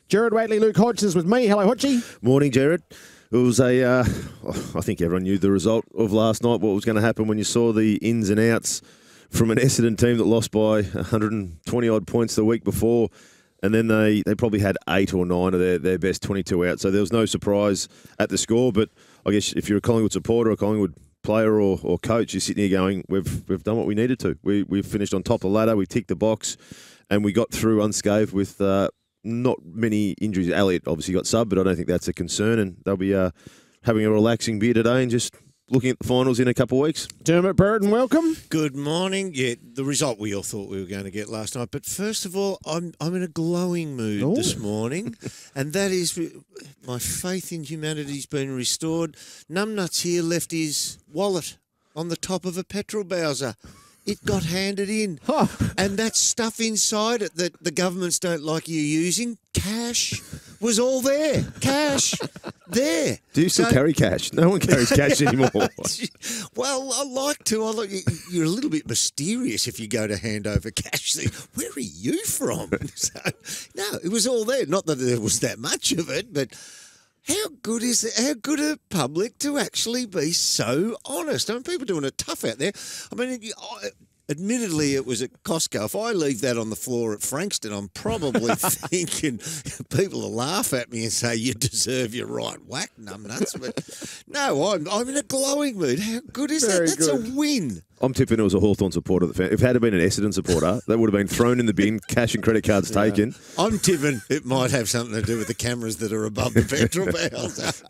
Jared Whateley, Luke Hodge is with me. Hello, Hodgie. Morning, Jared. It was I think everyone knew the result of last night, what was going to happen when you saw the ins and outs from an Essendon team that lost by 120-odd points the week before. And then they probably had 8 or 9 of their best 22 out. So there was no surprise at the score. But I guess if you're a Collingwood supporter, a Collingwood player or coach, you're sitting here going, we've done what we needed to. We've finished on top of the ladder. We ticked the box. And we got through unscathed with not many injuries. Elliott obviously got subbed, but I don't think that's a concern. And they'll be having a relaxing beer today and just looking at the finals in a couple of weeks. Dermot Brereton, welcome. Good morning. Yeah, the result we all thought we were going to get last night. But first of all, I'm in a glowing mood this morning, and that is my faith in humanity's been restored. Numbnuts here left his wallet on the top of a petrol bowser. It got handed in. And that stuff inside it that the governments don't like you using, cash, was all there. Cash, there. Do you still carry cash? No one carries cash anymore. Well, I like to. You're a little bit mysterious if you go to hand over cash. Where are you from? So, no, it was all there. Not that there was that much of it, but how good is it? How good a public to actually be so honest? I mean, people doing it tough out there. I mean, admittedly, it was at Costco. If I leave that on the floor at Frankston, I'm probably thinking people will laugh at me and say, you deserve your right whack, numbnuts. But no, I'm in a glowing mood. How good is that? That's a win. I'm tipping it was a Hawthorn supporter. If it had been an Essendon supporter, that would have been thrown in the bin, cash and credit cards taken. I'm tipping it might have something to do with the cameras that are above the petrol barrels.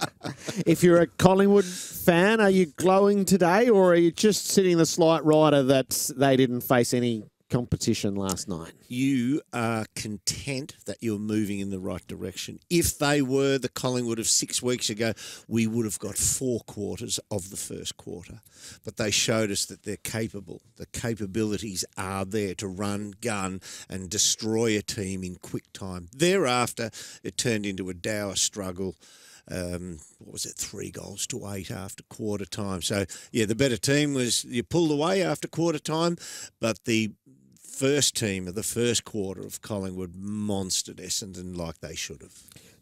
If you're a Collingwood fan, are you glowing today, or are you just sitting the slight rider that they didn't face any competition last night? You are content that you're moving in the right direction. If they were the Collingwood of 6 weeks ago, we would have got 4 quarters of the first quarter. But they showed us that they're capable. The capabilities are there to run, gun and destroy a team in quick time. Thereafter, it turned into a dour struggle. What was it, 3 goals to 8 after quarter time. So, yeah, the better team was, you pulled away after quarter time, but the first team of the first quarter of Collingwood monstered Essendon like they should have.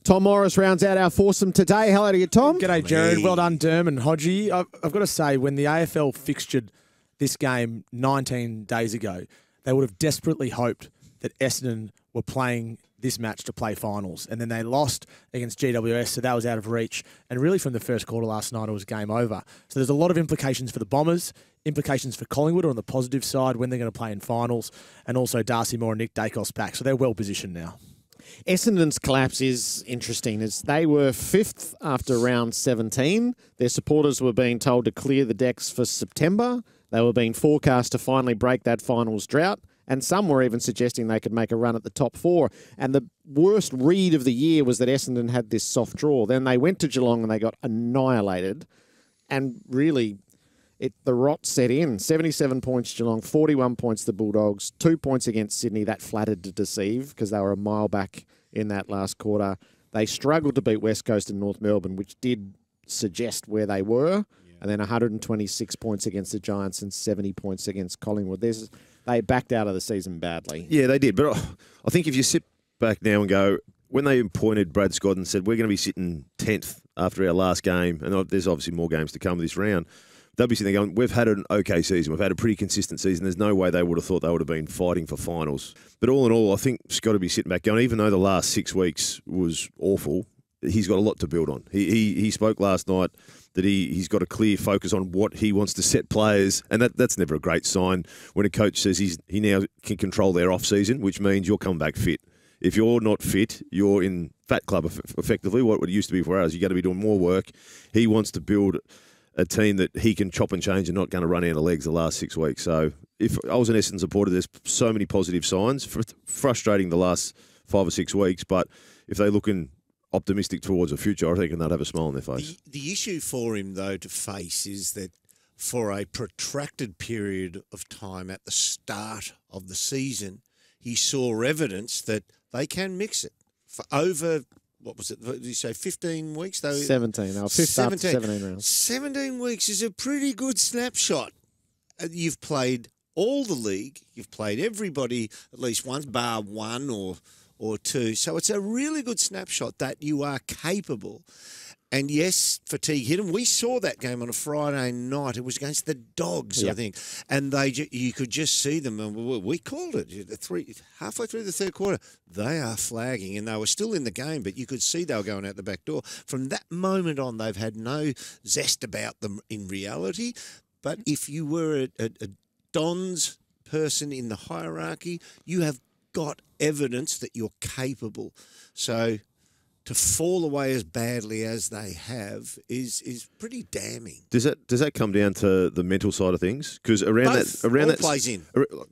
Tom Morris rounds out our foursome today. Hello to you, Tom. G'day, Jared. Well done, Derm and Hodgie. I've got to say, when the AFL fixtured this game 19 days ago, they would have desperately hoped that Essendon were playing this match to play finals. And then they lost against GWS, so that was out of reach. And really from the first quarter last night, it was game over. So there's a lot of implications for the Bombers, implications for Collingwood on the positive side when they're going to play in finals, and also Darcy Moore and Nick Dacos back. So they're well positioned now. Essendon's collapse is interesting, as they were 5th after round 17. Their supporters were being told to clear the decks for September. They were being forecast to finally break that finals drought. And some were even suggesting they could make a run at the top 4. And the worst read of the year was that Essendon had this soft draw. Then they went to Geelong and they got annihilated. And really, the rot set in. 77 points Geelong, 41 points the Bulldogs, 2 points against Sydney. That flattered to deceive because they were a mile back in that last quarter. They struggled to beat West Coast and North Melbourne, which did suggest where they were. And then 126 points against the Giants and 70 points against Collingwood. They backed out of the season badly. Yeah, they did. But I think if you sit back now and go, when they appointed Brad Scott and said, we're going to be sitting 10th after our last game, and there's obviously more games to come this round, they'll be sitting there going, we've had an okay season. We've had a pretty consistent season. There's no way they would have thought they would have been fighting for finals. But all in all, I think Scott will be sitting back going, even though the last 6 weeks was awful, he's got a lot to build on. He spoke last night that he's got a clear focus on what he wants to set players, and that's never a great sign when a coach says he now can control their off-season, which means you'll come back fit. If you're not fit, you're in fat club effectively, what it used to be for us. You've got to be doing more work. He wants to build a team that he can chop and change and not going to run out of legs the last 6 weeks. So if I was an Essendon supporter, there's so many positive signs. Frustrating the last 5 or 6 weeks, but if they're looking optimistic towards the future, I think they'll have a smile on their face. The issue for him, though, to face is that for a protracted period of time at the start of the season, he saw evidence that they can mix it. For over, what was it, did you say 15 weeks? 17. They were 5th after 17 rounds. 17 weeks is a pretty good snapshot. You've played all the league. You've played everybody at least once, bar one or or two. So it's a really good snapshot that you are capable. And yes, fatigue hit them. We saw that game on a Friday night. It was against the Dogs, I think. And you could just see them. And we called it. Halfway through the third quarter, they are flagging. And they were still in the game, but you could see they were going out the back door. From that moment on, they've had no zest about them in reality. But if you were a Don's person in the hierarchy, you have got evidence that you're capable. So to fall away as badly as they have is pretty damning. Does that come down to the mental side of things? Because around that plays in.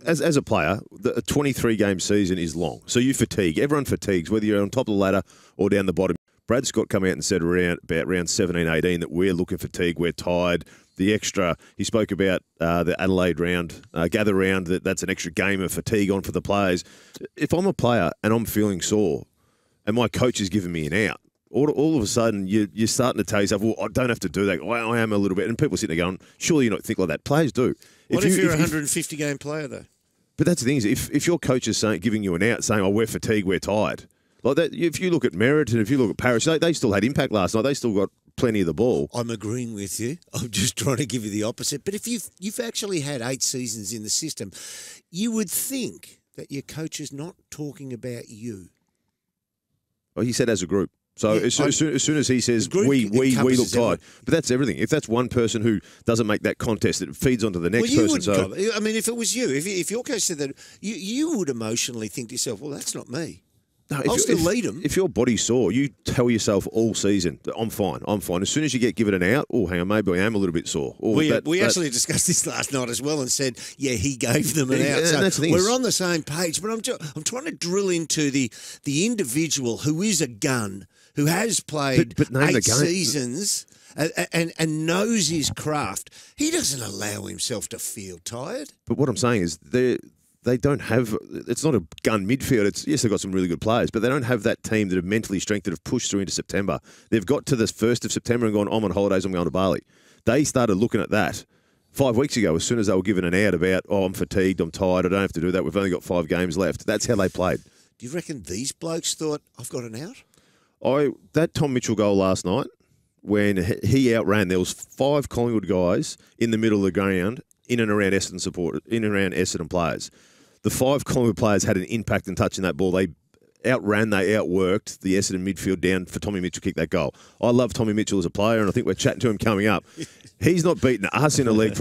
As a player, a 23-game season is long, so you fatigue. Everyone fatigues, whether you're on top of the ladder or down the bottom. Brad Scott come out and said about round 17, 18 that we're looking fatigue, we're tired. The extra, he spoke about the Adelaide round, gather round, that's an extra game of fatigue on for the players. If I'm a player and I'm feeling sore, and my coach is giving me an out, all of a sudden you're starting to tell yourself, well, I don't have to do that. I am a little bit. And people sitting there going, surely you don't think like that. Players do. What if you're a 150-game player, though? But that's the thing is, if your coach is giving you an out, saying, oh, we're fatigued, we're tired. Like that, if you look at Brereton, if you look at Parish, they still had impact last night. They still got plenty of the ball. I'm agreeing with you. I'm just trying to give you the opposite. But if you've actually had 8 seasons in the system, you would think that your coach is not talking about you. Well, he said as a group. So Yeah, as soon as he says we look encompasses tired, but that's everything. If that's one person who doesn't make that contest, it feeds onto the next person. So I mean, if it was you, if your coach said that, you would emotionally think to yourself, well, that's not me. no, I'll still lead them. If your body's sore, you tell yourself all season, I'm fine. As soon as you get given an out, oh, hang on, maybe I am a little bit sore. Or We actually discussed this last night as well and said, yeah, he gave them an out. So that's the thing. we're on the same page, but I'm trying to drill into the individual who is a gun, who has played But name the 8 game. seasons and knows his craft. He doesn't allow himself to feel tired. But what I'm saying is they don't have. It's not a gun midfield. Yes, they've got some really good players, but they don't have that team that have mentally strengthened, have pushed through into September. They've got to the 1st of September and gone, I'm on holidays, I'm going to Bali. They started looking at that 5 weeks ago as soon as they were given an out about, oh, I'm fatigued, I'm tired, I don't have to do that. We've only got 5 games left. That's how they played. Do you reckon these blokes thought, I've got an out? That Tom Mitchell goal last night, when he outran, there was 5 Collingwood guys in the middle of the ground, in and around Essendon players. The 5 Collingwood players had an impact in touching that ball. They outworked the Essendon midfield down for Tommy Mitchell to kick that goal. I love Tommy Mitchell as a player, and I think we're chatting to him coming up. He's not beaten us in a leg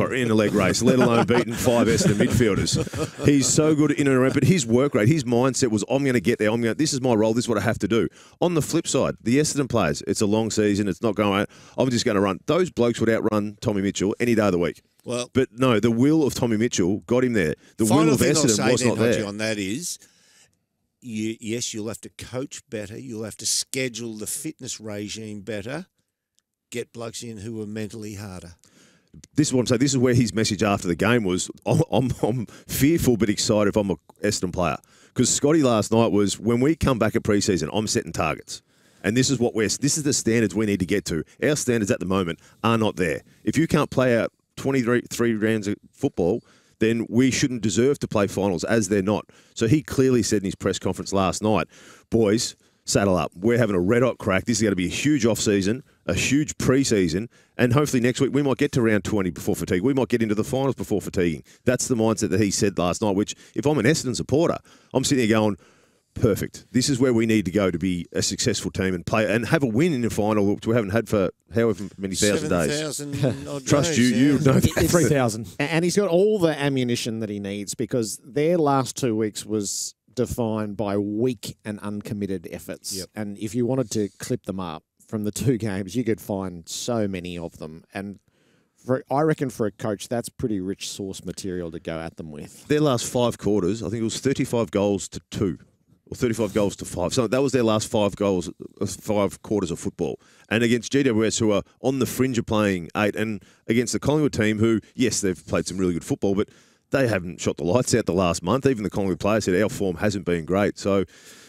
race, let alone beating 5 Essendon midfielders. He's so good in and around, but his work rate, his mindset was, I'm going to get there. This is my role. This is what I have to do. On the flip side, the Essendon players, it's a long season. It's not going. I'm just going to run. Those blokes would outrun Tommy Mitchell any day of the week. Well, but no, the will of Tommy Mitchell got him there. The will of Essendon was not there. On that is, yes, you'll have to coach better. You'll have to schedule the fitness regime better. Get blokes in who are mentally harder. This is what I'm saying. This is where his message after the game was, I'm fearful but excited if I'm a Essendon player. Because Scotty last night was, when we come back at pre-season, I'm setting targets. And this is this is the standards we need to get to. Our standards at the moment are not there. If you can't play out 23 rounds of football, then we shouldn't deserve to play finals, as they're not. So he clearly said in his press conference last night, boys, saddle up. We're having a red-hot crack. This is going to be a huge off-season, a huge pre-season, and hopefully next week we might get to round 20 before fatigue. We might get into the finals before fatiguing. That's the mindset that he said last night, which if I'm an Essendon supporter, I'm sitting here going, perfect. This is where we need to go to be a successful team and play and have a win in the final, which we haven't had for however many thousand days. 7,000 odd Trust days, you know that. 3,000. And he's got all the ammunition that he needs, because their last 2 weeks was defined by weak and uncommitted efforts. Yep. And if you wanted to clip them up from the 2 games, you could find so many of them. And I reckon for a coach, that's pretty rich source material to go at them with. Their last 5 quarters, I think it was 35 goals to 2. Or 35 goals to 5. So that was their last 5 quarters of football. And against GWS, who are on the fringe of playing 8, and against the Collingwood team, who, yes, they've played some really good football, but they haven't shot the lights out the last month. Even the Collingwood players said our form hasn't been great. So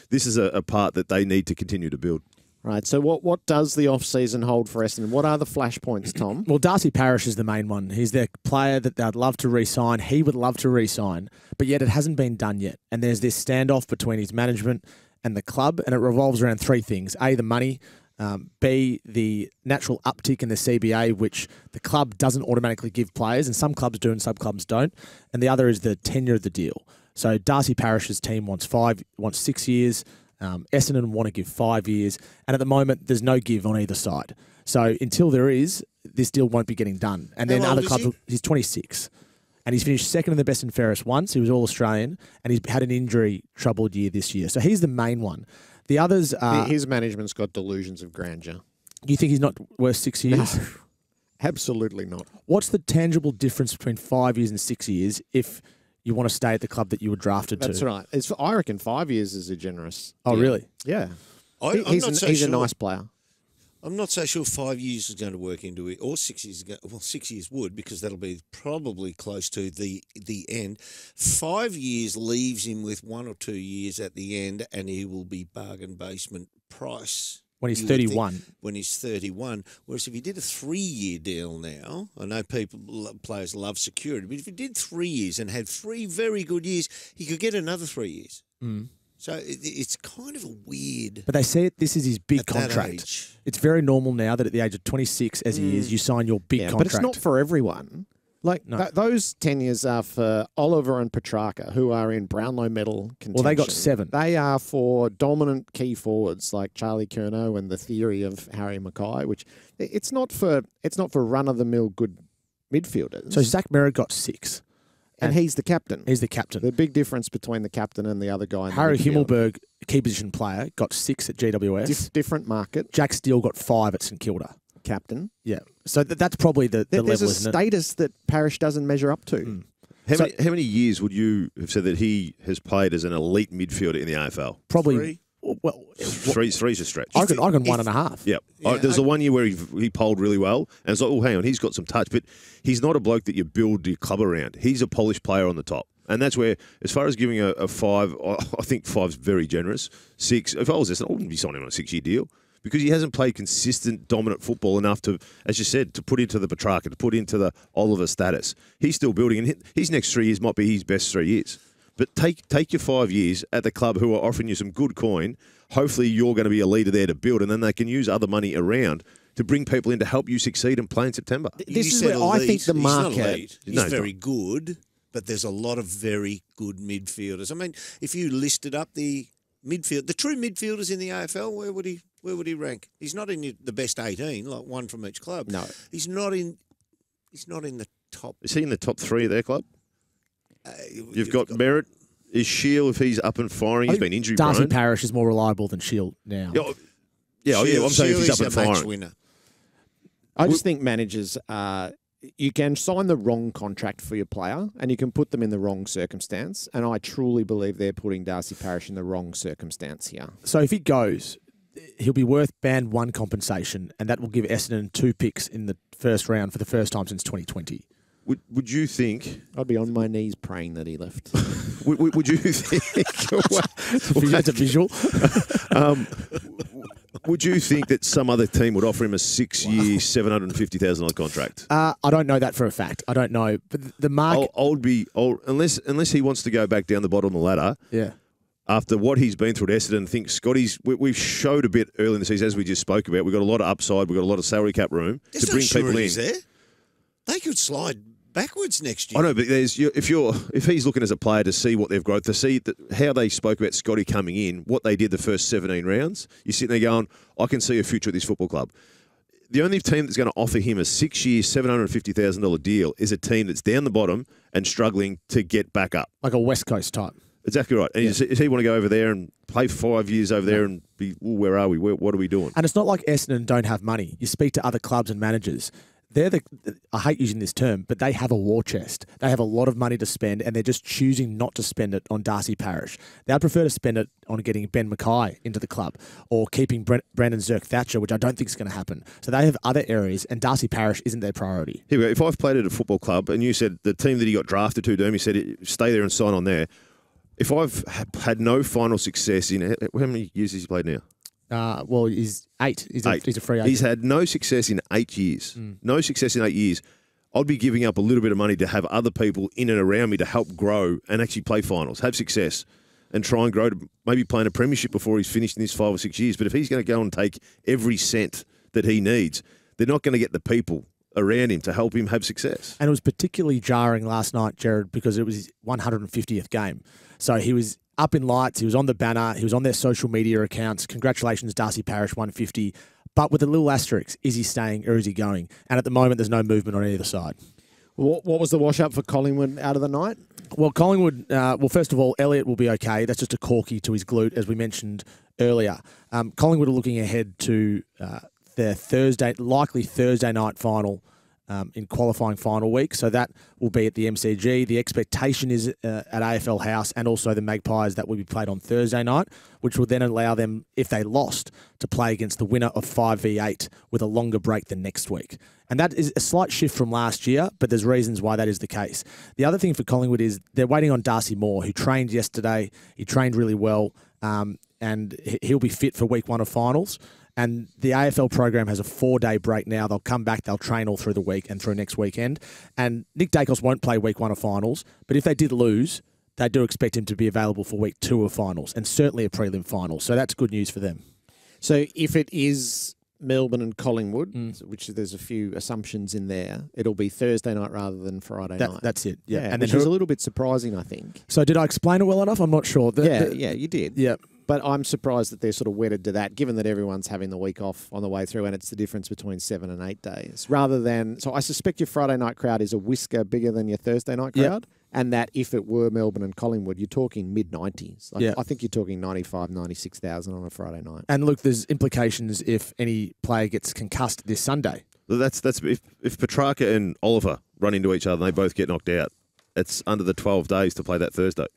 this is a part that they need to continue to build. Right, so what does the off-season hold for Essendon? What are the flashpoints, Tom? Well, Darcy Parish is the main one. He's their player that they'd love to re-sign. He would love to re-sign, but yet it hasn't been done yet. And there's this standoff between his management and the club, and it revolves around three things. A, the money. B, the natural uptick in the CBA, which the club doesn't automatically give players, and some clubs do and some clubs don't. And the other is the tenure of the deal. So Darcy Parish's team wants 6 years. Essendon want to give 5 years. And at the moment, there's no give on either side. So until there is, this deal won't be getting done. And then other clubs, he's 26. And he's finished second in the best and fairest once. He was All-Australian, and he's had an injury-troubled year this year. So he's the main one. The others are... His management's got delusions of grandeur. You think he's not worth 6 years? No, absolutely not. What's the tangible difference between 5 years and 6 years if you want to stay at the club that you were drafted to? That's right. I reckon 5 years is a generous Oh, deal. really? Yeah. He's a nice player. I'm not so sure 5 years is going to work into it, or 6 years. Well, 6 years would, because that'll be probably close to the end. 5 years leaves him with 1 or 2 years at the end, and he will be bargain basement price When he's 31. When he's 31. Whereas if he did a 3-year deal now, I know players love security, but if he did 3 years and had 3 very good years, he could get another 3 years. Mm. So it's kind of a weird... But they say this is his big at that contract. age. It's very normal now that at the age of 26, as he is, you sign your big contract. But it's not for everyone. Like, No. those tenures are for Oliver and Petrarca, who are in Brownlow medal contention. Well, they got 7. They are for dominant key forwards like Charlie Curnow and the theory of Harry Mackay, which it's not for run-of-the-mill good midfielders. So Zach Merritt got 6. and he's the captain. He's the captain. The big difference between the captain and the other guy. Harry Himmelberg, key position player, got 6 at GWS. Different market. Jack Steele got 5 at St Kilda. Captain. Yeah. So that's probably the level, There's a isn't status that Parish doesn't measure up to. How many years would you have said that he has played as an elite midfielder in the AFL? Probably. 3. Well, Three's a stretch. I reckon 1.5. Yep. Yeah, There's the 1 year where he polled really well, and it's like, oh, hang on, he's got some touch, but he's not a bloke that you build your club around. He's a polished player on the top. And that's where, as far as giving a 5, I think 5's very generous. 6, if I was this, I wouldn't be signing on a 6-year deal because he hasn't played consistent, dominant football enough to, as you said, to put into the Petrarca, to put into the Oliver status. He's still building, and his next 3 years might be his best 3 years. But take your 5 years at the club who are offering you some good coin. Hopefully you're going to be a leader there to build, and then they can use other money around to bring people in to help you succeed and play in September. This is where I think the market... He's not elite. He's No, he's very good, but there's a lot of very good midfielders. I mean, if you listed up the true midfielders in the AFL, where would he rank? He's not in the best 18, like one from each club. No. He's not in the top. Is he in the top 3 of their club? You've got Merritt. Is Shield, if he's up and firing, he's been injury Darcy prone? Parrish is more reliable than Shield now. Yeah, I'm saying if he's up and Shield is a match firing. winner. I just think managers, you can sign the wrong contract for your player and you can put them in the wrong circumstance. And I truly believe they're putting Darcy Parish in the wrong circumstance here. So if he goes, he'll be worth band 1 compensation, and that will give Essendon 2 picks in the first round for the first time since 2020. Would you think... I'd be on my knees praying that he left. would you think... That's a visual. Would you think that some other team would offer him a 6-year, $750,000 contract? I don't know that for a fact. I don't know. But the market... Unless he wants to go back down the bottom of the ladder... Yeah. After what he's been through at Essendon, I think Scotty's... We've showed a bit early in the season, as we just spoke about. We've got a lot of upside. We've got a lot of salary cap room to bring people in. There. They could slide backwards next year. I know, but if he's looking as a player to see what they've grown, to see how they spoke about Scotty coming in, what they did the first 17 rounds, you're sitting there going, I can see a future at this football club. The only team that's going to offer him a 6-year, $750,000 deal is a team that's down the bottom and struggling to get back up. Like a West Coast type. Exactly right. And does he want to go over there and play 5 years over there and be, where are we? What are we doing? And it's not like Essendon don't have money. You speak to other clubs and managers. I hate using this term, but they have a war chest. They have a lot of money to spend, and they're just choosing not to spend it on Darcy Parish. They'd prefer to spend it on getting Ben Mackay into the club or keeping Brandon Zerk-Thatcher, which I don't think is going to happen. So they have other areas, and Darcy Parish isn't their priority. Here we go. If I've played at a football club and you said the team that he got drafted to, you said stay there and sign on there. If I've had no final success in how many years has he played now? Well, he's 8. He's a free agent. He's had no success in 8 years. No success in 8 years. I'd be giving up a little bit of money to have other people in and around me to help grow and actually play finals, have success. and try and grow to maybe playing a premiership before he's finished in his 5 or 6 years. But if he's going to go and take every cent that he needs, they're not going to get the people around him to help him have success. And it was particularly jarring last night, Jared, because it was his 150th game. So he was up in lights, he was on the banner, he was on their social media accounts. Congratulations, Darcy Parish, 150. But with a little asterisk, is he staying or is he going? And at the moment, there's no movement on either side. What was the wash-up for Collingwood out of the night? Well, Collingwood, first of all, Elliott will be okay. That's just a corky to his glute, as we mentioned earlier. Collingwood are looking ahead to their likely Thursday night final in qualifying final week. So that will be at the MCG. The expectation is at AFL House and also the Magpies that will be played on Thursday night, which will then allow them, if they lost, to play against the winner of 5v8 with a longer break than next week. And that is a slight shift from last year, but there's reasons why that is the case. The other thing for Collingwood is they're waiting on Darcy Moore, who trained yesterday. He trained really well, and he'll be fit for week 1 of finals. And the AFL program has a 4-day break now. They'll come back, they'll train all through the week and through next weekend. And Nick Dacos won't play week 1 of finals, but if they did lose, they do expect him to be available for week 2 of finals and certainly a prelim final. So that's good news for them. So if it is Melbourne and Collingwood, which there's a few assumptions in there, it'll be Thursday night rather than Friday night. That's it, yeah. And which is a little bit surprising, I think. So did I explain it well enough? I'm not sure. Yeah, you did. Yeah. But I'm surprised that they're sort of wedded to that, given that everyone's having the week off on the way through, and it's the difference between 7 and 8 days. Rather than, so I suspect your Friday night crowd is a whisker bigger than your Thursday night crowd, and that if it were Melbourne and Collingwood, you're talking mid-90s. I think you're talking 95, 96,000 on a Friday night. And look, there's implications if any player gets concussed this Sunday. Well, that's if Petrarca and Oliver run into each other and they both get knocked out, it's under the 12 days to play that Thursday.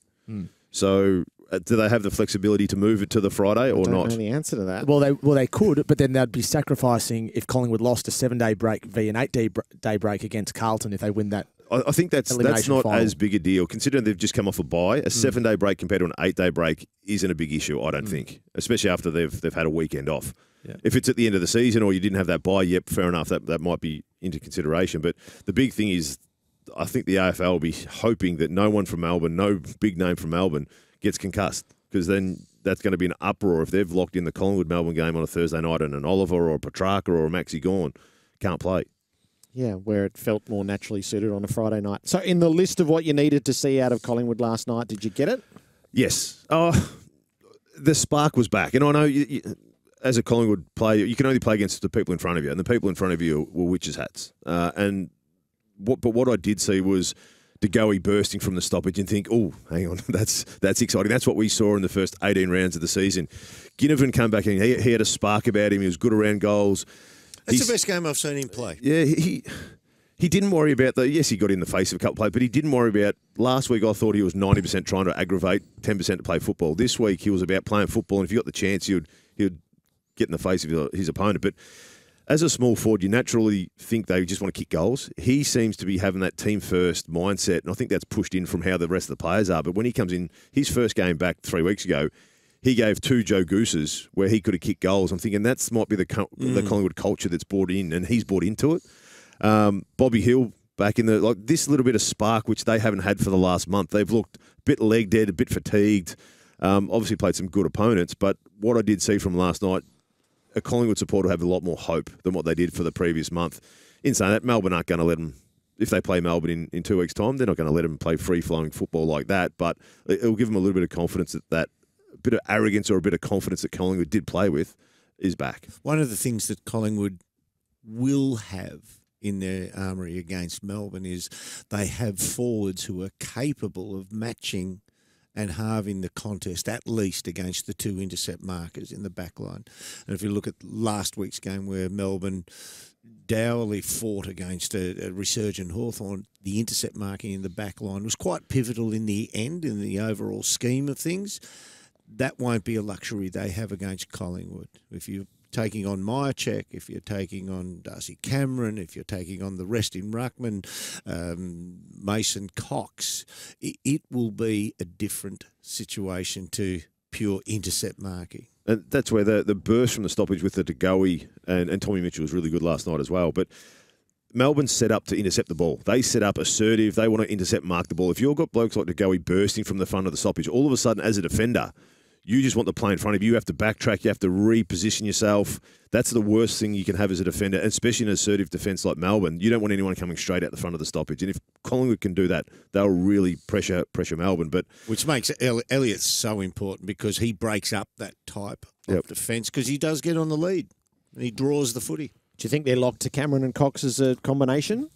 So do they have the flexibility to move it to the Friday or not? I don't know the answer to that. Well, they could, but then they'd be sacrificing if Collingwood lost a 7-day break via an 8-day break against Carlton if they win that. I think that's not final. as big a deal, considering they've just come off a bye. A 7-day break compared to an 8-day break isn't a big issue, I don't think, especially after they've had a weekend off. Yeah. If it's at the end of the season or you didn't have that bye, yep, fair enough, that might be into consideration. But the big thing is, I think the AFL will be hoping that no one from Melbourne, no big name from Melbourne, gets concussed, because then that's going to be an uproar if they've locked in the Collingwood-Melbourne game on a Thursday night and an Oliver or a Petrarca or a Maxi Gawn can't play. Yeah, where it felt more naturally suited on a Friday night. So in the list of what you needed to see out of Collingwood last night, did you get it? Yes. The spark was back. And I know as a Collingwood player, you can only play against the people in front of you, and the people in front of you were witches' hats. But what I did see was De Goey bursting from the stoppage and think, oh, hang on, that's exciting. That's what we saw in the first 18 rounds of the season. Ginnivan came back in. He had a spark about him. He was good around goals. That's the best game I've seen him play. Yeah, he didn't worry about yes, he got in the face of a couple of players, but he didn't worry about, last week I thought he was 90% trying to aggravate, 10% to play football. This week he was about playing football, and if he got the chance, he would get in the face of his opponent. But as a small forward, you naturally think they just want to kick goals. He seems to be having that team-first mindset, and I think that's pushed in from how the rest of the players are. But when he comes in, his first game back 3 weeks ago, he gave 2 Joe Gooses where he could have kicked goals. I'm thinking that might be the Collingwood culture that's brought in, and he's bought into it. Bobby Hill back in this little bit of spark, which they haven't had for the last month. They've looked a bit leg dead, a bit fatigued. Obviously played some good opponents, but what I did see from last night, a Collingwood supporter will have a lot more hope than what they did for the previous month. In saying that, Melbourne aren't going to let them, if they play Melbourne in 2 weeks' time, they're not going to let them play free-flowing football like that, but it'll give them a little bit of confidence that bit of arrogance or a bit of confidence that Collingwood did play with is back. One of the things that Collingwood will have in their armoury against Melbourne is they have forwards who are capable of matching and halving the contest, at least against the 2 intercept markers in the back line. And if you look at last week's game where Melbourne dourly fought against a resurgent Hawthorn, the intercept marking in the back line was quite pivotal in the end, in the overall scheme of things. That won't be a luxury they have against Collingwood. If you're taking on Myercheck, if you're taking on Darcy Cameron, if you're taking on the rest in Ruckman, Mason Cox, it will be a different situation to pure intercept marking. And that's where the burst from the stoppage with the De Goey and Tommy Mitchell was really good last night as well. But Melbourne's set up to intercept the ball. They set up assertive. They want to intercept, mark the ball. If you've got blokes like DeGoey bursting from the front of the stoppage, all of a sudden, as a defender, you just want the play in front of you. You have to backtrack. You have to reposition yourself. That's the worst thing you can have as a defender, especially in an assertive defence like Melbourne. You don't want anyone coming straight out the front of the stoppage. And if Collingwood can do that, they'll really pressure Melbourne. But which makes Elliott so important because he breaks up that type of defence because he does get on the lead and he draws the footy. Do you think they're locked to Cameron and Cox as a combination?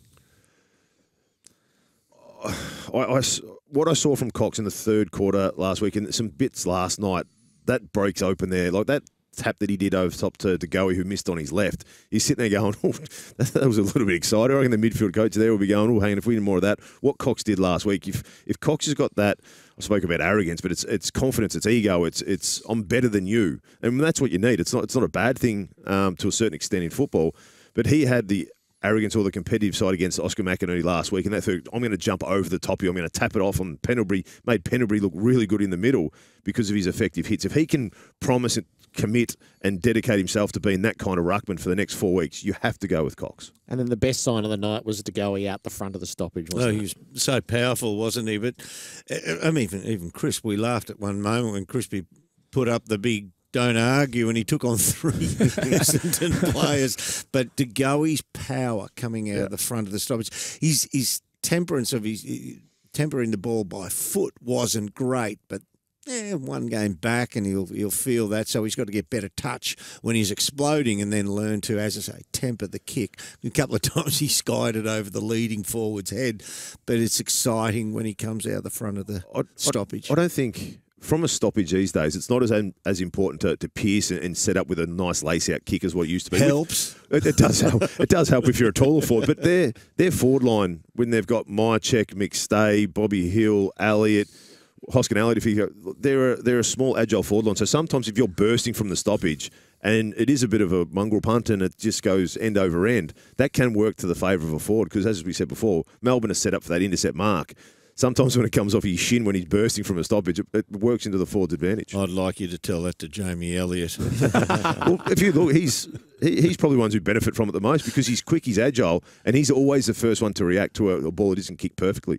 What I saw from Cox in the third quarter last week and some bits last night, that breaks open there. Like that tap that he did over top to Goey, who missed on his left. He's sitting there going, oh, that was a little bit exciting. I reckon the midfield coach there will be going, oh, hang on, if we need more of that. What Cox did last week, if Cox has got that, I spoke about arrogance, but it's confidence, it's ego, it's I'm better than you. And that's what you need. It's not a bad thing to a certain extent in football, but he had the arrogance or the competitive side against Oscar McInerney last week, and that third, I'm going to jump over the top of you, I'm going to tap it off on Pendlebury, made Pendlebury look really good in the middle because of his effective hits. If he can promise and commit and dedicate himself to being that kind of ruckman for the next 4 weeks, you have to go with Cox. And then the best sign of the night was DeGoey out the front of the stoppage, wasn't he was so powerful, wasn't he? But I mean, even Crisp, we laughed at one moment when Crispy put up the big don't argue, and he took on 3 Essendon players. But DeGoey's power coming out of the front of the stoppage, his temperance of his tempering the ball by foot wasn't great, but one game back and he'll feel that, so he's got to get better touch when he's exploding and then learn to, as I say, temper the kick. A couple of times he skied it over the leading forward's head, but it's exciting when he comes out the front of the stoppage. I don't think from a stoppage these days, it's not as important to pierce and set up with a nice lace-out kick as what it used to be. Helps. It does help. It does help if you're a taller forward. But their forward line, when they've got Myercheck, McStay, Bobby Hill, Elliott, Hoskin Elliott, if you go, they're a small, agile forward line. So sometimes if you're bursting from the stoppage and it is a bit of a mongrel punt and it just goes end over end, that can work to the favour of a forward because, as we said before, Melbourne is set up for that intercept mark. Sometimes when it comes off his shin when he's bursting from a stoppage, it works into the forward's advantage. I'd like you to tell that to Jamie Elliott. Well, if you look, he's probably the ones who benefit from it the most because he's quick, he's agile, and he's always the first one to react to a ball that isn't kicked perfectly.